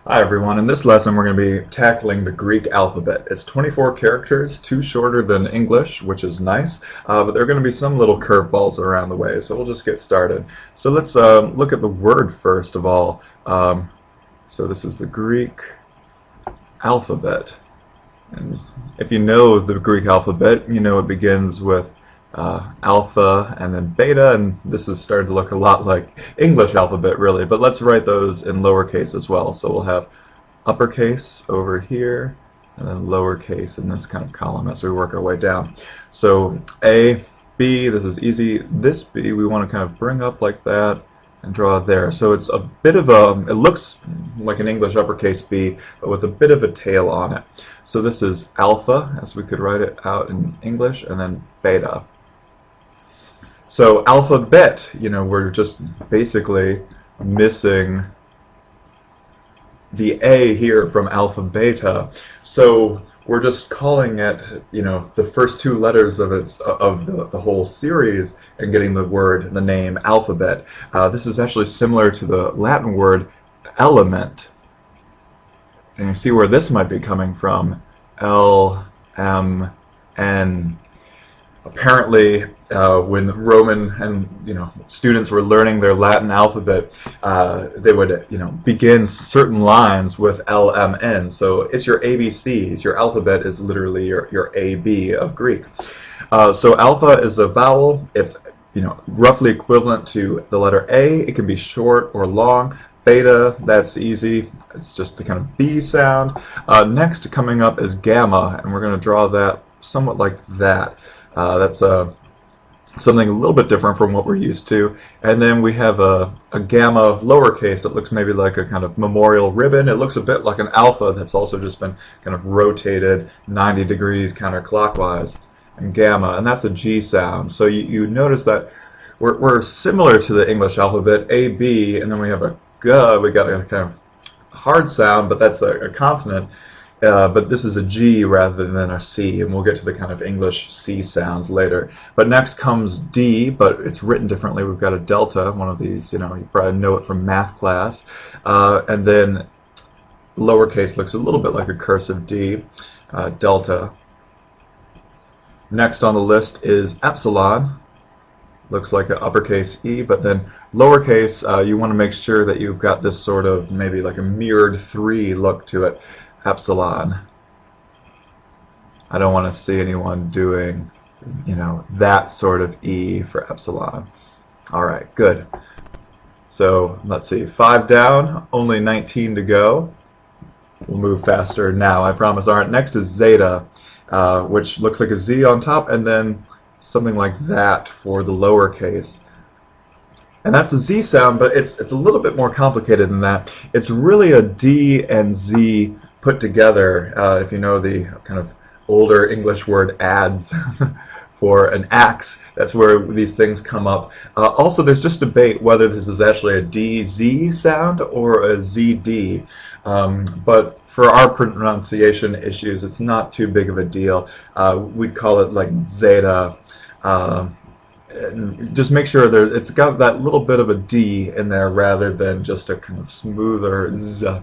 Hi everyone, in this lesson we're going to be tackling the Greek alphabet. It's 24 characters, 2 shorter than English, which is nice, but there are going to be some little curveballs around the way, so we'll just get started. So let's look at the word first of all. So this is the Greek alphabet. And if you know the Greek alphabet, you know it begins with alpha and then beta, and this is starting to look a lot like English alphabet really, but let's write those in lowercase as well. So we'll have uppercase over here and then lowercase in this kind of column as we work our way down. So A, B, this is easy. This B we want to kind of bring up like that and draw it there. So it's a bit of it looks like an English uppercase B, but with a bit of a tail on it. So this is alpha, as we could write it out in English, and then beta. So alphabet, we're just basically missing the A here from alpha beta. So we're just calling it, the first 2 letters of the whole series and getting the name alphabet. This is actually similar to the Latin word element. And you see where this might be coming from. L, M, N. Apparently, when Roman and students were learning their Latin alphabet, they would begin certain lines with L, M, N. So it's your ABCs. Your alphabet is literally your AB of Greek. So alpha is a vowel. It's roughly equivalent to the letter A. It can be short or long. Beta, that's easy. It's just the kind of B sound. Next coming up is gamma, and we're going to draw that somewhat like that. That's something a little bit different from what we're used to. And then we have a gamma lowercase that looks maybe like a kind of memorial ribbon. It looks a bit like an alpha that's also just been kind of rotated 90 degrees counterclockwise. And gamma, and that's a G sound. So you notice that we're similar to the English alphabet, A, B, and then we have a G. We got a kind of hard sound, but that's a consonant. But this is a G rather than a C, and we'll get to the kind of English C sounds later. But next comes D, but it's written differently. We've got a delta, one of these, you probably know it from math class. And then lowercase looks a little bit like a cursive D, delta. Next on the list is Epsilon. Looks like an uppercase E, but then lowercase, you want to make sure that you've got this sort of maybe like a mirrored 3 look to it. Epsilon. I don't want to see anyone doing, that sort of E for epsilon. All right, good. So let's see, 5 down, only 19 to go. We'll move faster now, I promise. All right, next is Zeta, which looks like a Z on top, and then something like that for the lowercase. And that's a Z sound, but it's a little bit more complicated than that. It's really a D and Z put together, if you know the kind of older English word adze for an axe. That's where these things come up. Also, there's just debate whether this is actually a DZ sound or a ZD. But for our pronunciation issues, it's not too big of a deal. We'd call it like Zeta. Just make sure it's got that little bit of a D in there rather than just a kind of smoother Z.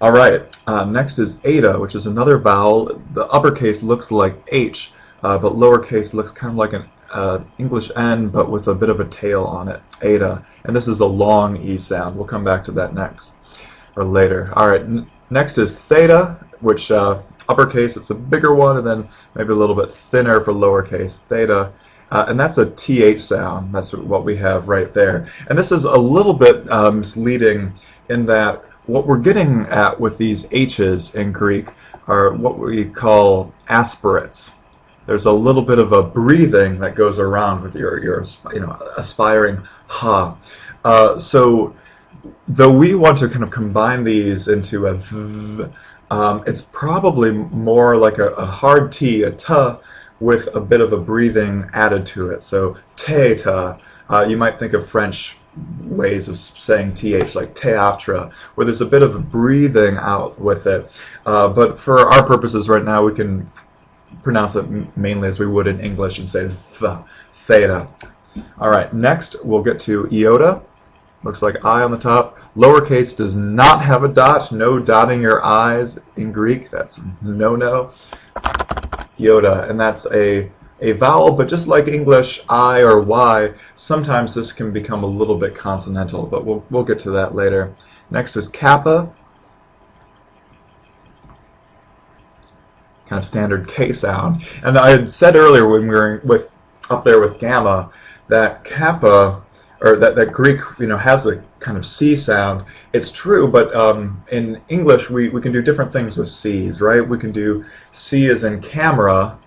All right, next is Eta, which is another vowel. The uppercase looks like H, but lowercase looks kind of like an English N, but with a bit of a tail on it, Eta. And this is a long E sound. We'll come back to that next, or later. All right, next is Theta, which uppercase, it's a bigger one, and then maybe a little bit thinner for lowercase, Theta. And that's a TH sound. That's what we have right there. And this is a little bit misleading in that what we're getting at with these H's in Greek are what we call aspirates. There's a little bit of a breathing that goes around with your aspiring ha. So though we want to kind of combine these into a th, it's probably more like a hard T, a t, with a bit of a breathing added to it. So Theta, you might think of French ways of saying th, like théâtre, where there's a bit of a breathing out with it. But for our purposes right now, we can pronounce it mainly as we would in English and say theta. All right, next we'll get to Yoda. Looks like I on the top. Lowercase does not have a dot. No dotting your I's in Greek. That's no-no. Yoda, and that's a vowel, but just like English, I or Y, sometimes this can become a little bit consonantal, but we'll get to that later. Next is Kappa, kind of standard K sound. And I had said earlier when we were up there with Gamma that Kappa, or that Greek, has a kind of C sound. It's true, but in English we can do different things with C's, right? We can do C as in camera.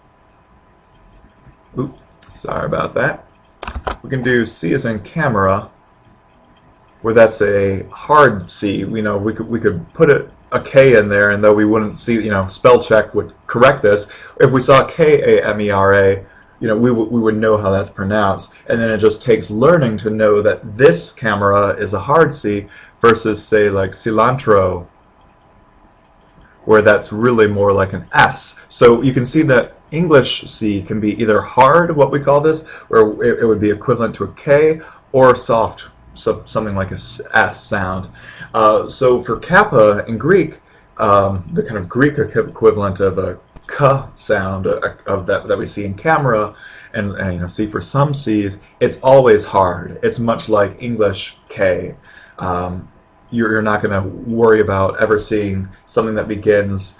Oops, sorry about that. We can do C as in camera, where that's a hard C. We could put a K in there, and though we wouldn't see, spell check would correct this. If we saw Kamera, we would know how that's pronounced, and then it just takes learning to know that this camera is a hard C versus, say, like cilantro, where that's really more like an S. So you can see that English C can be either hard, what we call this, or it would be equivalent to a K, or soft, so something like a S sound. So for Kappa in Greek, the kind of Greek equivalent of a K sound of that we see in camera, and see for some C's, it's always hard. It's much like English K. You're not going to worry about ever seeing something that begins,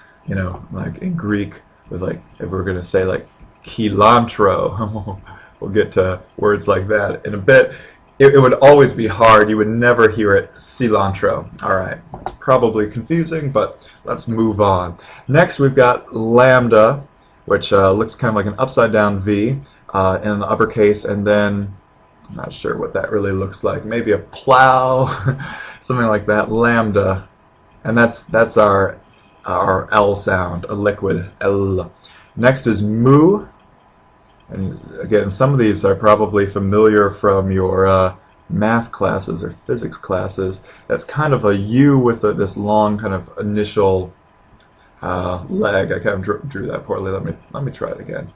like in Greek with, like, if we're going to say like cilantro, we'll get to words like that in a bit. It would always be hard. You would never hear it cilantro. All right, it's probably confusing, but let's move on. Next, we've got Lambda, which looks kind of like an upside down V in the uppercase, and then I'm not sure what that really looks like. Maybe a plow, something like that. Lambda, and that's our L sound, a liquid L. Next is mu. And again, some of these are probably familiar from your math classes or physics classes. That's kind of a U with this long kind of initial leg. I kind of drew that poorly. Let me try it again.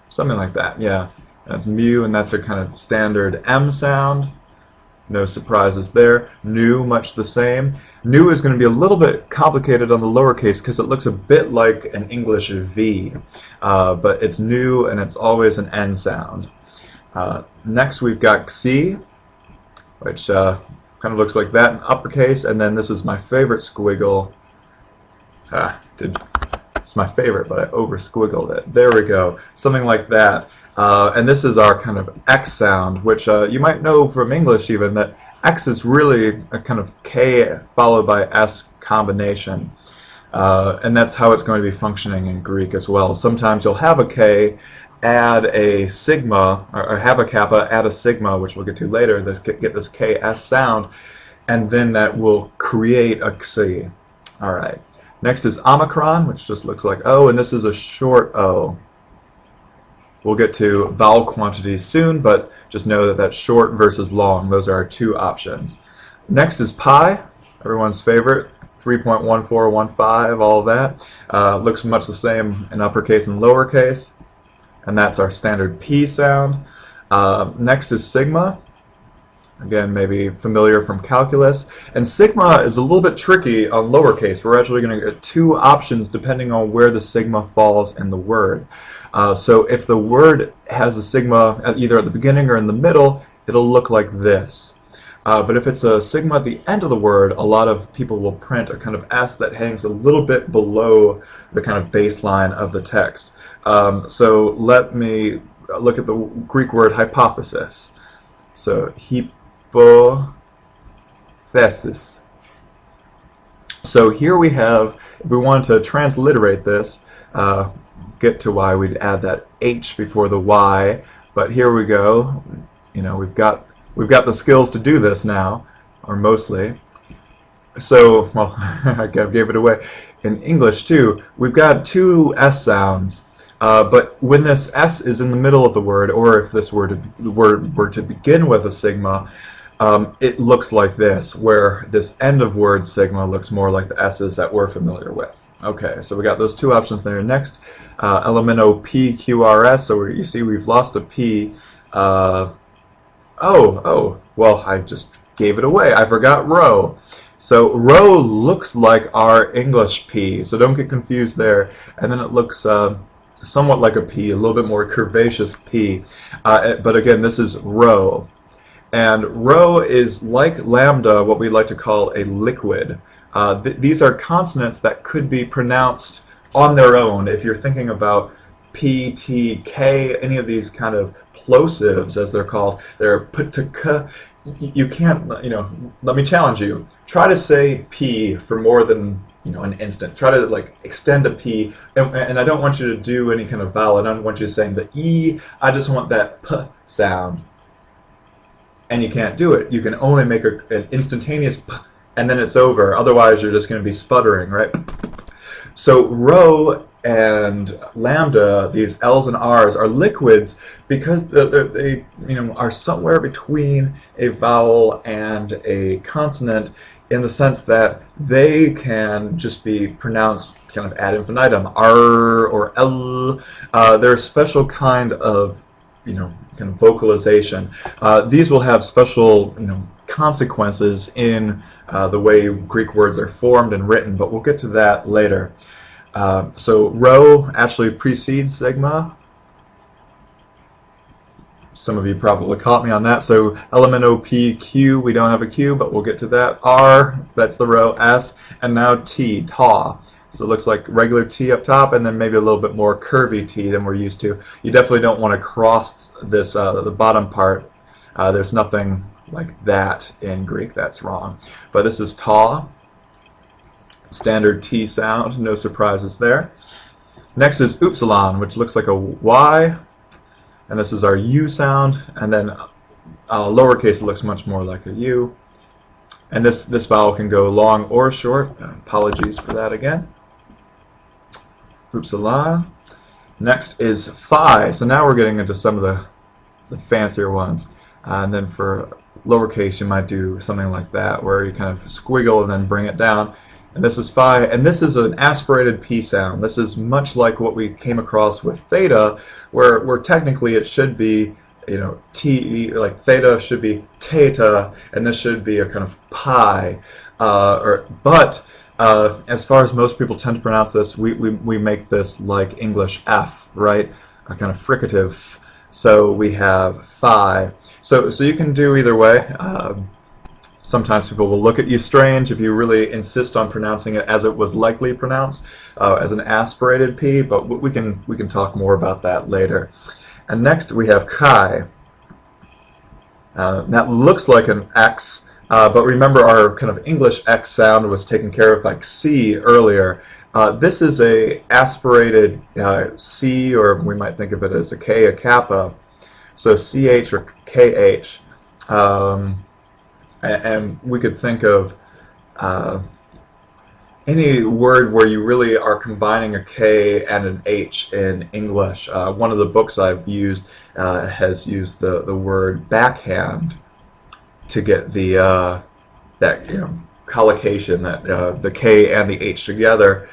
Something like that. Yeah, that's mu, and that's a kind of standard M sound. No surprises there. Nu, much the same. Nu is going to be a little bit complicated on the lowercase because it looks a bit like an English V, but it's nu and it's always an N sound. Next we've got Xi, which kind of looks like that in uppercase, and then this is my favorite squiggle. It's my favorite, but I over squiggled it. There we go. Something like that. And this is our kind of X sound, which you might know from English even, that X is really a kind of K followed by S combination. And that's how it's going to be functioning in Greek as well. Sometimes you'll have a K, add a sigma, or have a kappa, add a sigma, which we'll get to later, get this KS sound, and then that will create a Xi. All right. Next is Omicron, which just looks like O, and this is a short O. We'll get to vowel quantities soon, but just know that that's short versus long. Those are our two options. Next is pi, everyone's favorite, 3.1415, all of that. Looks much the same in uppercase and lowercase, and that's our standard P sound. Next is sigma. Again, maybe familiar from calculus. And sigma is a little bit tricky on lowercase. We're actually going to get two options depending on where the sigma falls in the word. So if the word has a sigma either at the beginning or in the middle, it'll look like this. But if it's a sigma at the end of the word, a lot of people will print a kind of S that hangs a little bit below the kind of baseline of the text. So let me look at the Greek word hypothesis. So hypothesis. So here we have, if we wanted to transliterate this, get to why we'd add that H before the Y, but here we go. We've got the skills to do this now, or mostly. So, well, I gave it away. In English too, we've got two S sounds, but when this S is in the middle of the word, or if this word were to begin with a sigma, it looks like this, where this end of word sigma looks more like the S's that we're familiar with. Okay, so we got those two options there. Next, elemento PQRS. So you see we've lost a P. Well, I just gave it away. I forgot rho. So rho looks like our English P, so don't get confused there. And then it looks somewhat like a P, a little bit more curvaceous P. But again, this is rho. And rho is like lambda, what we like to call a liquid. These are consonants that could be pronounced on their own. If you're thinking about P, T, K, any of these kind of plosives, as they're called, they're put to K. You can't, let me challenge you. Try to say P for more than, an instant. Try to, extend a P. And I don't want you to do any kind of vowel. I don't want you saying the E. I just want that P sound. And you can't do it. You can only make an instantaneous P, and then it's over. Otherwise, you're just going to be sputtering, right? So rho and lambda, these L's and R's, are liquids because they are somewhere between a vowel and a consonant, in the sense that they can just be pronounced kind of ad infinitum, R or L. They're a special kind of kind of vocalization. These will have special consequences in the way Greek words are formed and written, but we'll get to that later. So rho actually precedes sigma. Some of you probably caught me on that. So element O, P, Q, we don't have a Q, but we'll get to that. R, that's the rho. S, and now T, ta. So it looks like regular T up top, and then maybe a little bit more curvy T than we're used to. You definitely don't want to cross this, the bottom part. There's nothing like that in Greek. That's wrong. But this is ta. Standard T sound, no surprises there. Next is Epsilon, which looks like a Y, and this is our U sound, and then lowercase, it looks much more like a U. And this vowel can go long or short. Apologies for that again. Epsilon. Next is Phi. So now we're getting into some of the fancier ones. And then for lowercase, you might do something like that, where you kind of squiggle and then bring it down. And this is Phi, and this is an aspirated P sound. This is much like what we came across with Theta, where technically it should be, T, like Theta should be Theta, and this should be a kind of pi. But as far as most people tend to pronounce this, we make this like English F, right? A kind of fricative. So we have Phi. So you can do either way. Sometimes people will look at you strange if you really insist on pronouncing it as it was likely pronounced, as an aspirated P, but we can talk more about that later. And next we have Chi. That looks like an X, but remember our kind of English X sound was taken care of by C earlier. This is a aspirated C, or we might think of it as a K, a Kappa. So CH or KH. And we could think of any word where you really are combining a K and an H in English. One of the books I've used has used the word backhand to get the that collocation, that the K and the H together,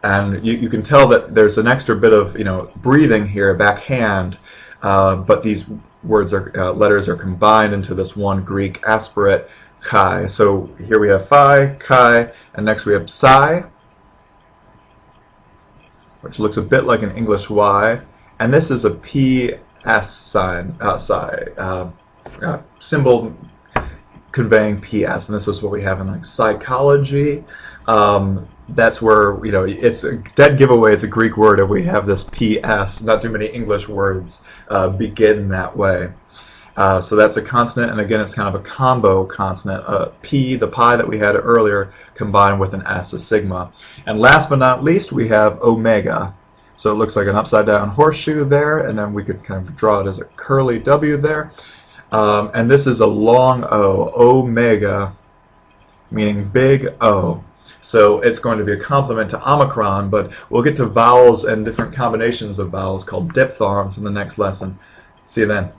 and you can tell that there's an extra bit of breathing here, backhand, but these words are letters are combined into this one Greek aspirate, chi. So here we have Phi, chi, and next we have Psi, which looks a bit like an English Y, and this is a PS sign, symbol conveying PS, and this is what we have in like psychology. That's where it's a dead giveaway. It's a Greek word, and we have this PS. Not too many English words begin that way. So that's a consonant, and again, it's kind of a combo consonant. P, the pi that we had earlier, combined with an S, a sigma. And last but not least, we have omega. So it looks like an upside down horseshoe there, and then we could kind of draw it as a curly W there. And this is a long O, omega, meaning big O. So it's going to be a complement to Omicron, but we'll get to vowels and different combinations of vowels called diphthongs in the next lesson. See you then.